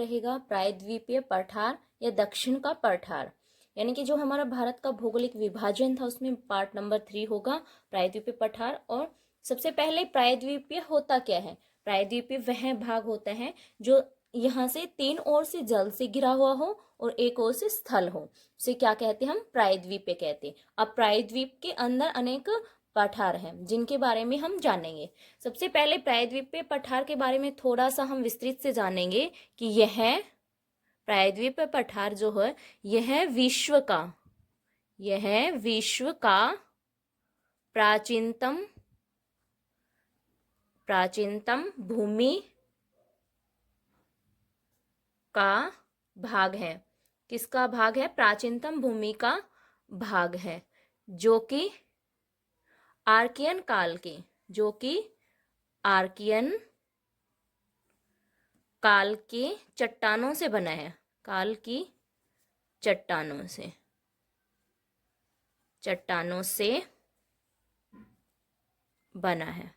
रहेगा प्रायद्वीपीय पठार या दक्षिण का पठार। यानी कि जो हमारा भारत का भौगोलिक विभाजन था उसमें पार्ट नंबर 3 होगा प्रायद्वीपीय पठार। और सबसे पहले प्रायद्वीपीय होता क्या है? प्रायद्वीपीय वह भाग होता है जो यहाँ से 3 ओर से जल से घिरा हुआ हो और एक ओर से स्थल हो, उसे क्या कहते हैं? हम प्रायद्वीपीय कहते हैं। अब प्रायद्वीप के अंदर अनेक पठार हैं जिनके बारे में हम जानेंगे। सबसे पहले प्रायद्वीपीय पठार के बारे में थोड़ा सा हम विस्तृत से जानेंगे कि यह प्रायद्वीपीय पठार जो है यह विश्व का प्राचीनतम भूमि का भाग है। किसका भाग है? प्राचीनतम भूमि का भाग है जो कि आर्कियन काल के चट्टानों से बना है। काल की चट्टानों से बना है।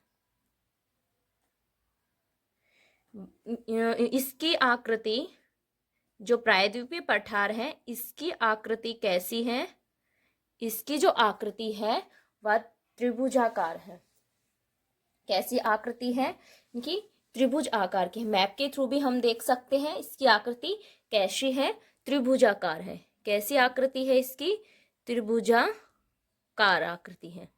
इसकी आकृति, जो प्रायद्वीपीय पठार है इसकी आकृति कैसी है? इसकी जो आकृति है वह त्रिभुजाकार है। कैसी आकृति है? कि त्रिभुज आकार की। मैप के थ्रू भी हम देख सकते हैं इसकी आकृति कैसी है? त्रिभुजाकार है। कैसी आकृति है इसकी? त्रिभुजाकार आकृति है।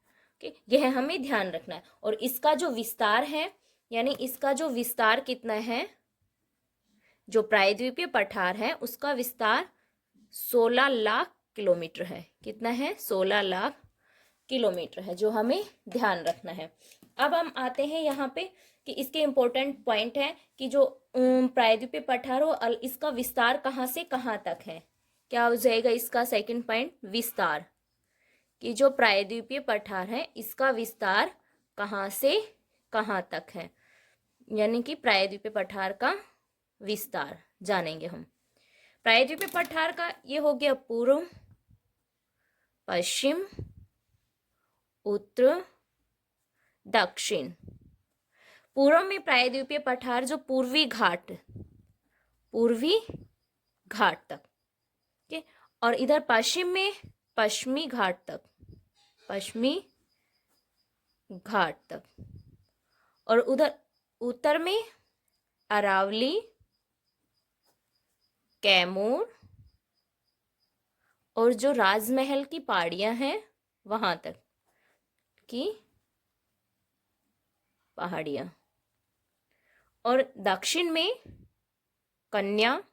यह हमें ध्यान रखना है। और इसका जो विस्तार है, यानी इसका जो विस्तार कितना है, जो प्रायद्वीपीय पठार है उसका विस्तार 16 लाख किलोमीटर है। कितना है? 16 लाख किलोमीटर है, जो हमें ध्यान रखना है। अब हम आते हैं यहाँ पे कि इसके इम्पोर्टेंट पॉइंट है कि जो प्रायद्वीपीय पठार हो इसका विस्तार कहाँ से कहाँ तक है। क्या हो जाएगा इसका सेकंड पॉइंट? विस्तार। कि जो प्रायद्वीपीय पठार है इसका विस्तार कहाँ से कहाँ तक है, यानी कि प्रायद्वीपीय पठार का विस्तार जानेंगे हम। प्रायद्वीपीय पठार का ये हो गया पूर्व, पश्चिम, उत्तर, दक्षिण। पूर्व में प्रायद्वीपीय पठार जो पूर्वी घाट तक, ठीक। और इधर पश्चिम में पश्चिमी घाट तक। और उधर उत्तर में अरावली, कैमूर और जो राजमहल की पहाड़ियां हैं वहां तक की पहाड़ियां। और दक्षिण में कन्याकुमारी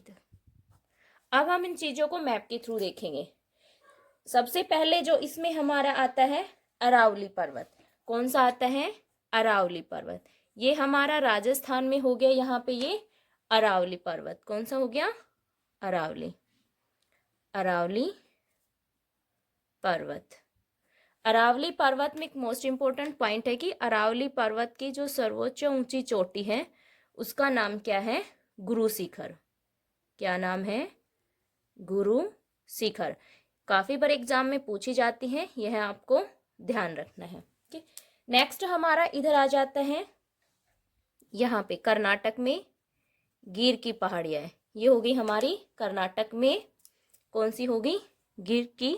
तक। अब हम इन चीजों को मैप के थ्रू देखेंगे। सबसे पहले जो इसमें हमारा आता है अरावली पर्वत। कौन सा आता है? अरावली पर्वत। ये हमारा राजस्थान में हो गया। यहाँ पे ये अरावली पर्वत कौन सा हो गया? अरावली पर्वत। अरावली पर्वत में एक मोस्ट इंपोर्टेंट पॉइंट है कि अरावली पर्वत की जो सर्वोच्च ऊंची चोटी है उसका नाम क्या है? गुरु शिखर। क्या नाम है? गुरु शिखर। काफी बार एग्जाम में पूछी जाती है, यह आपको ध्यान रखना है। ठीक। नेक्स्ट हमारा इधर आ जाता है, यहाँ पे कर्नाटक में गिर की पहाड़ियां है। ये होगी हमारी कर्नाटक में कौन सी होगी? गिर की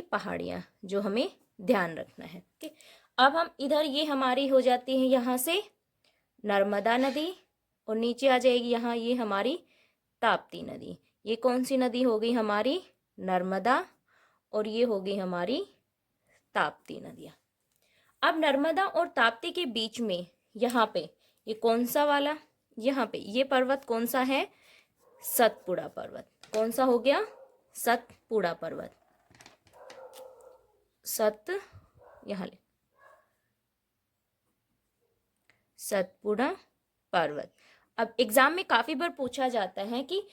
पहाड़ियां जो हमें ध्यान रखना है। ठीक। अब हम इधर ये हमारी हो जाती है यहाँ से नर्मदा नदी और नीचे आ जाएगी यहाँ ये हमारी ताप्ती नदी। ये कौन सी नदी होगी? हमारी नर्मदा। और ये होगी हमारी ताप्ती नदियाँ। अब नर्मदा और ताप्ती के बीच में यहाँ पे ये कौन सा वाला? यहाँ पे ये पर्वत कौन सा है? सतपुड़ा पर्वत। कौन सा हो गया? सतपुड़ा पर्वत। सतपुड़ा पर्वत। अब एग्जाम में काफी बार पूछा जाता है कि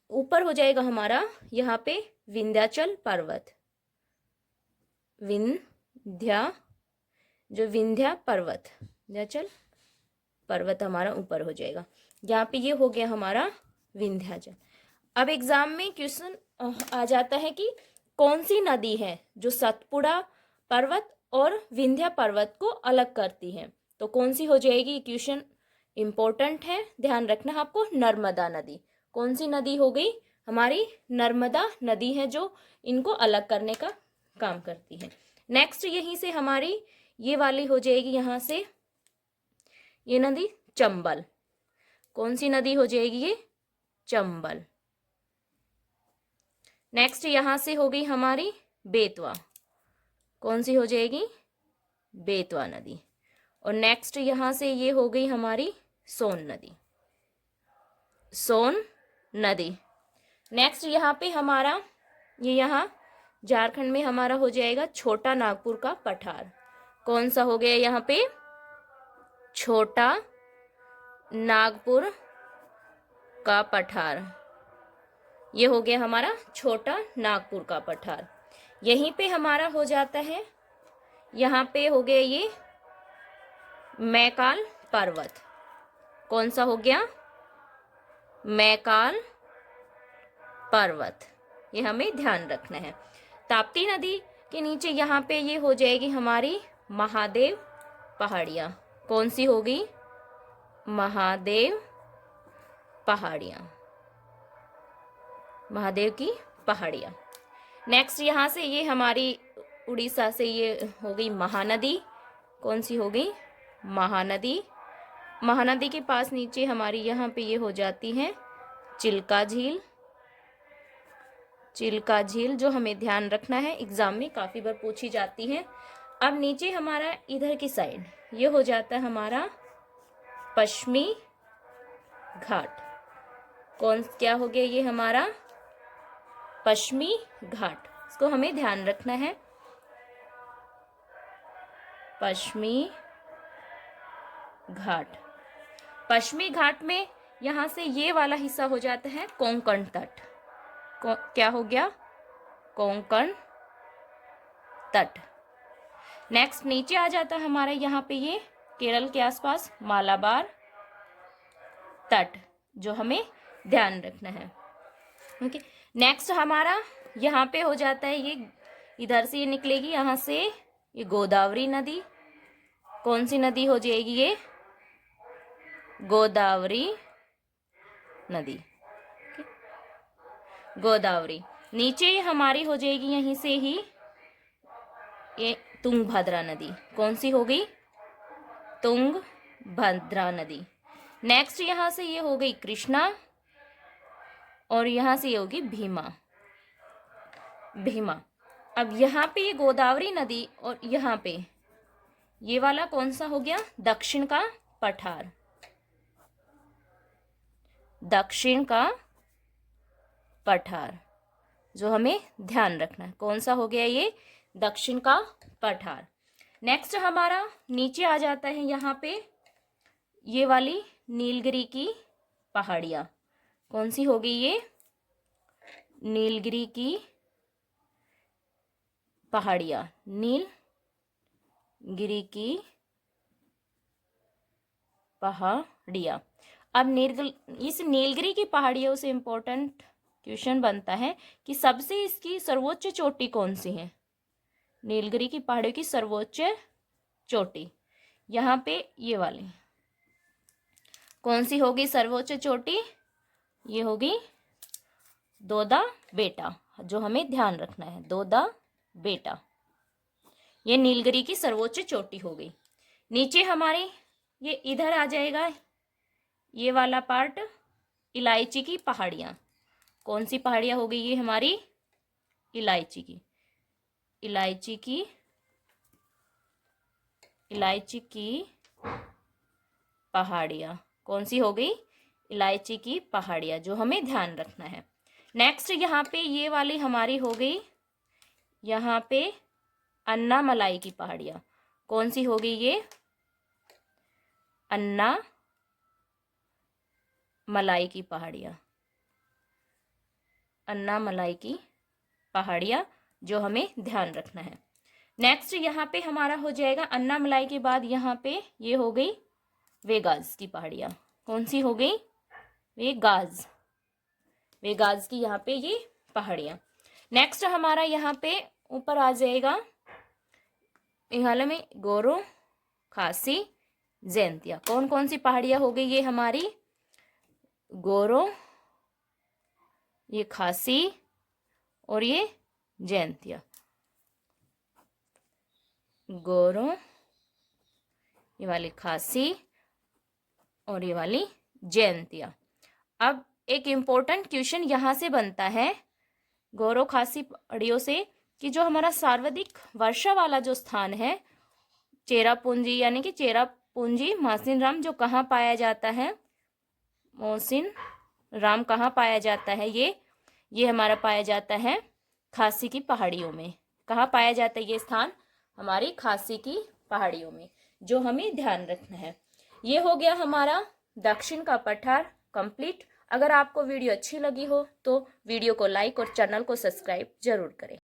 ऊपर हो जाएगा हमारा यहाँ पे विंध्याचल पर्वत। विंध्या पर्वत हमारा ऊपर हो जाएगा। यहाँ पे ये हो गया हमारा विंध्याचल। अब एग्जाम में क्वेश्चन आ जाता है कि कौन सी नदी है जो सतपुड़ा पर्वत और विंध्या पर्वत को अलग करती है। तो कौन सी हो जाएगी? क्वेश्चन इम्पोर्टेंट है, ध्यान रखना आपको। नर्मदा नदी। कौन सी नदी हो गई? हमारी नर्मदा नदी है जो इनको अलग करने का काम करती है। नेक्स्ट यहीं से हमारी ये वाली हो जाएगी, यहाँ से ये नदी चंबल। कौन सी नदी हो जाएगी? ये चंबल। नेक्स्ट यहां से हो गई हमारी बेतवा। कौन सी हो जाएगी? बेतवा नदी। और नेक्स्ट यहां से ये हो गई हमारी सोन नदी। सोन नदी। नेक्स्ट यहाँ पे हमारा ये यहाँ झारखंड में हमारा हो जाएगा छोटा नागपुर का पठार। कौन सा हो गया यहाँ पे? छोटा नागपुर का पठार। ये हो गया हमारा छोटा नागपुर का पठार। यहीं पे हमारा हो जाता है, यहाँ पे हो गया ये मैकाल पर्वत। कौन सा हो गया? मैकाल पर्वत। ये हमें ध्यान रखना है। ताप्ती नदी के नीचे यहाँ पे ये हो जाएगी हमारी महादेव पहाड़ियाँ। कौन सी होगी? महादेव पहाड़ियाँ। महादेव की पहाड़ियाँ। नेक्स्ट यहाँ से ये हमारी उड़ीसा से ये हो गई महानदी। कौन सी हो गई? महानदी। महानदी के पास नीचे हमारी यहाँ पे ये हो जाती है चिल्का झील। चिल्का झील जो हमें ध्यान रखना है, एग्जाम में काफ़ी बार पूछी जाती है। अब नीचे हमारा इधर की साइड ये हो जाता है हमारा पश्चिमी घाट। कौन क्या हो गया? ये हमारा पश्चिमी घाट। इसको हमें ध्यान रखना है। पश्चिमी घाट। पश्चिमी घाट में यहाँ से ये वाला हिस्सा हो जाता है कोंकण तट। क्या हो गया? कोंकण तट। नेक्स्ट नीचे आ जाता है हमारा यहाँ पे ये केरल के आसपास मालाबार तट, जो हमें ध्यान रखना है। ओके। नेक्स्ट हमारा यहाँ पे हो जाता है ये, इधर से ये निकलेगी यहाँ से ये गोदावरी नदी। कौन सी नदी हो जाएगी? ये गोदावरी नदी। गोदावरी। नीचे हमारी हो जाएगी यहीं से ही ये तुंगभद्रा नदी। कौन सी हो गई? तुंगभद्रा नदी। नेक्स्ट यहाँ से ये हो गई कृष्णा और यहाँ से ये होगी भीमा। भीमा। अब यहाँ पे ये गोदावरी नदी और यहाँ पे ये वाला कौन सा हो गया? दक्षिण का पठार। दक्षिण का पठार, जो हमें ध्यान रखना है। कौन सा हो गया? ये दक्षिण का पठार। नेक्स्ट हमारा नीचे आ जाता है यहाँ पे ये वाली नीलगिरी की पहाड़ियाँ। कौन सी होगी? ये नीलगिरी की पहाड़ियाँ। नीलगिरी की पहाड़ियाँ। अब इस नीलगिरी की पहाड़ियों से इम्पोर्टेंट क्वेश्चन बनता है कि सबसे इसकी सर्वोच्च चोटी कौन सी है? नीलगिरी की पहाड़ियों की सर्वोच्च चोटी यहाँ पे ये वाली कौन सी होगी? सर्वोच्च चोटी ये होगी दोदा बेटा, जो हमें ध्यान रखना है। दोदा बेटा, ये नीलगिरी की सर्वोच्च चोटी हो गई। नीचे हमारे ये इधर आ जाएगा ये वाला पार्ट, इलायची की पहाड़ियाँ। कौन सी पहाड़ियाँ हो गई? ये हमारी इलायची की। इलायची की पहाड़ियाँ कौन सी हो गई? इलायची की पहाड़ियाँ, जो हमें ध्यान रखना है। नेक्स्ट यहाँ पे ये वाली हमारी हो गई यहाँ पे अन्नामलाई की पहाड़ियाँ। कौन सी हो गई? ये अन्नामलाई की पहाड़ियाँ। अन्नामलाई की पहाड़ियाँ, जो हमें ध्यान रखना है। नेक्स्ट यहाँ पे हमारा हो जाएगा अन्नामलाई के बाद यहाँ पे ये हो गई वेगास की पहाड़ियाँ। कौन सी हो गई? वेगास। वेगास की यहाँ पे ये पहाड़ियाँ। नेक्स्ट हमारा यहाँ पे ऊपर आ जाएगा मेघालय में गोरो खासी जैंतिया। कौन कौन सी पहाड़ियाँ हो गई ये हमारी? गोरो, ये खासी और ये जैंतिया। गोरो, ये वाली खासी और ये वाली जैंतिया। अब एक इम्पोर्टेंट क्वेश्चन यहाँ से बनता है गोरो खासी पहाड़ियों से कि जो हमारा सर्वाधिक वर्षा वाला जो स्थान है चेरापूंजी, यानी कि चेरापूंजी मासिनराम, जो कहाँ पाया जाता है? मोहसिन राम कहाँ पाया जाता है? ये हमारा पाया जाता है खासी की पहाड़ियों में। कहाँ पाया जाता है ये स्थान? हमारी खासी की पहाड़ियों में, जो हमें ध्यान रखना है। ये हो गया हमारा दक्षिण का पठार कंप्लीट। अगर आपको वीडियो अच्छी लगी हो तो वीडियो को लाइक और चैनल को सब्सक्राइब जरूर करें।